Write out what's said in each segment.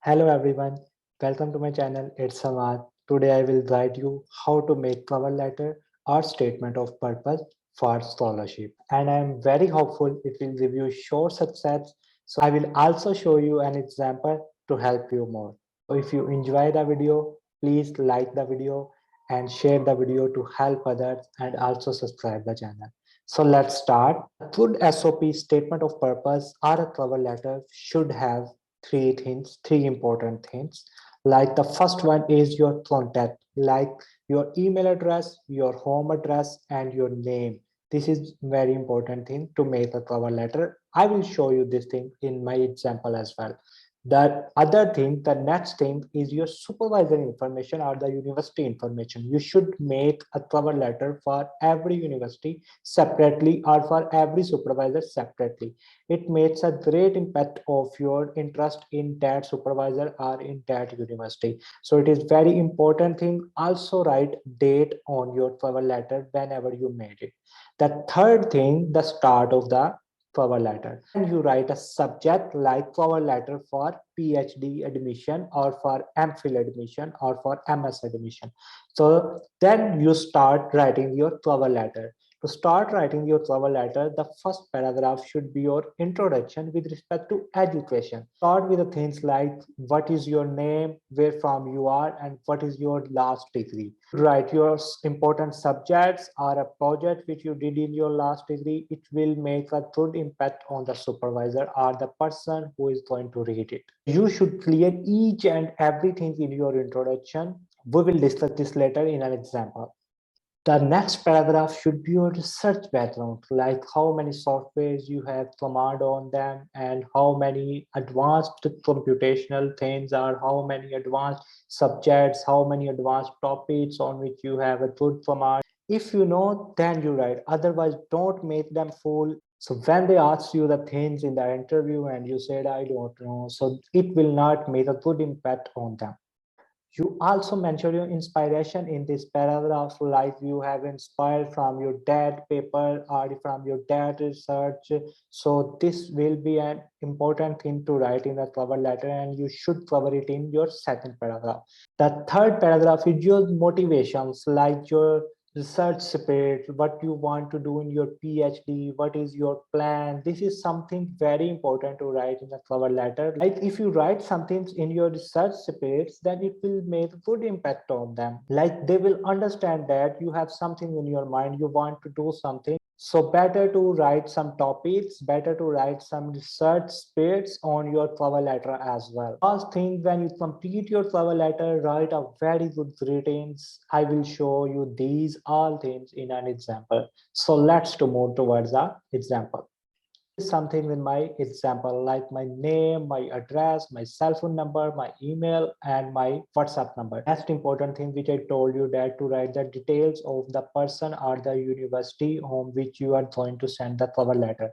Hello everyone, welcome to my channel. It's Samad. Today I will guide you how to make cover letter or statement of purpose for scholarship. And I am very hopeful it will give you sure success. So I will also show you an example to help you more. So if you enjoy the video, please like the video and share the video to help others and also subscribe the channel. So let's start. A good SOP statement of purpose or a cover letter should have three important things. Like the first one is your contact, like your email address, your home address, and your name. This is very important thing to make a cover letter. I will show you this thing in my example as well. The other thing, the next thing is your supervisor information or the university information. You should make a cover letter for every university separately or for every supervisor separately. It makes a great impact of your interest in that supervisor or in that university. So it is very important thing. Also write date on your cover letter whenever you made it. The third thing, the start of the cover letter. And you write a subject like cover letter for PhD admission or for MPhil admission or for MS admission. So then you start writing your cover letter. To start writing your cover letter, the first paragraph should be your introduction with respect to education. Start with the things like what is your name, where from you are, and what is your last degree. Write your important subjects or a project which you did in your last degree. It will make a good impact on the supervisor or the person who is going to read it. You should clear each and everything in your introduction. We will discuss this later in an example. The next paragraph should be your research background, like how many softwares you have command on them and how many advanced computational things or how many advanced subjects, how many advanced topics on which you have a good command. If you know, then you write. Otherwise, don't make them full. So when they ask you the things in the interview and you said, I don't know, so it will not make a good impact on them. You also mention your inspiration in this paragraph, like you have inspired from your dad paper or from your dad research. So this will be an important thing to write in the cover letter, and you should cover it in your second paragraph. The third paragraph is your motivations, like your research spirit, what you want to do in your PhD, what is your plan. This is something very important to write in the cover letter. Like if you write something in your research spirits, then it will make a good impact on them. Like they will understand that you have something in your mind, you want to do something. So better to write some topics, better to write some research spirits on your cover letter as well. Last thing, when you complete your cover letter, write a very good greetings. I will show you these all things in an example. So let's to move towards the example. Something in my example like my name, my address, my cell phone number, my email, and my WhatsApp number. Next important thing which I told you, that to write the details of the person or the university on which you are going to send the cover letter.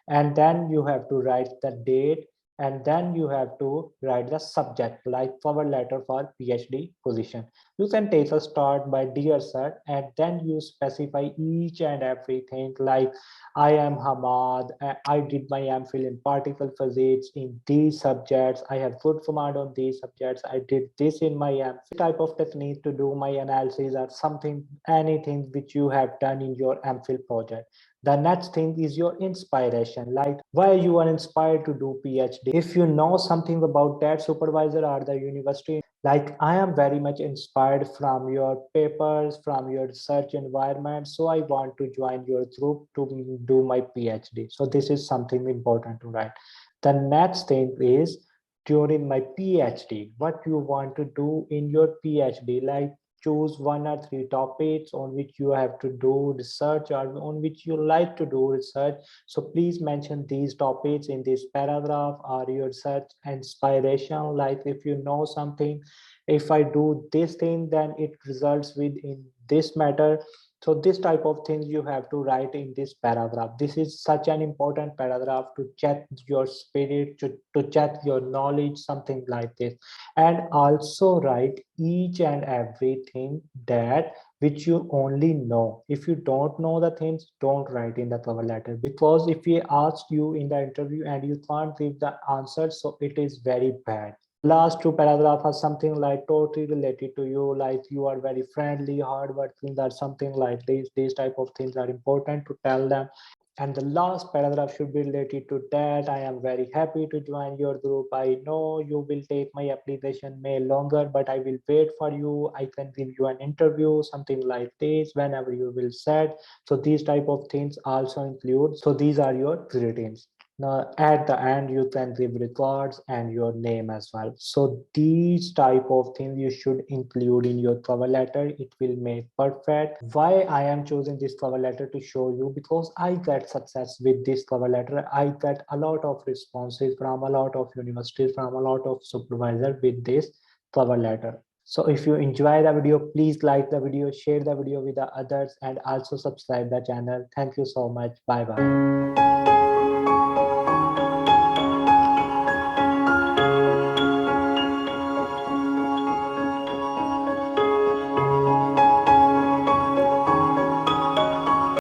And then you have to write the date, and then you have to write the subject like cover letter for PhD position. You can take a start by dear sir, and then you specify each and everything like I am Hamad. I did my MPhil in particle physics in these subjects. I have good command on these subjects. I did this in my MPhil. Type of technique to do my analysis or something, anything which you have done in your MPhil project. The next thing is your inspiration, like why you are inspired to do PhD. If you know something about that supervisor or the university, like I am very much inspired from your papers, from your research environment, so I want to join your group to do my PhD. So this is something important to write. The next thing is during my PhD, what you want to do in your PhD, like choose one or three topics on which you have to do research or on which you like to do research. So please mention these topics in this paragraph or your research inspiration. Like if you know something, if I do this thing, then it results with in this matter. So this type of things you have to write in this paragraph. This is such an important paragraph to check your spirit, to check your knowledge, something like this. And also write each and everything that which you only know. If you don't know the things, don't write in the cover letter, because if we ask you in the interview and you can't give the answer, so it is very bad. Last two paragraph are something like totally related to you, like you are very friendly, hardworking, or something like this. These type of things are important to tell them. And the last paragraph should be related to that. I am very happy to join your group. I know you will take my application may longer, but I will wait for you. I can give you an interview, something like this, whenever you will set. So these type of things also include. So these are your greetings. Now at the end you can give records and your name as well. So these type of things you should include in your cover letter. It will make perfect. Why I am choosing this cover letter to show you, because I get success with this cover letter. I get a lot of responses from a lot of universities, from a lot of supervisors with this cover letter. So if you enjoy the video, please like the video, share the video with the others, and also subscribe the channel. Thank you so much. Bye bye.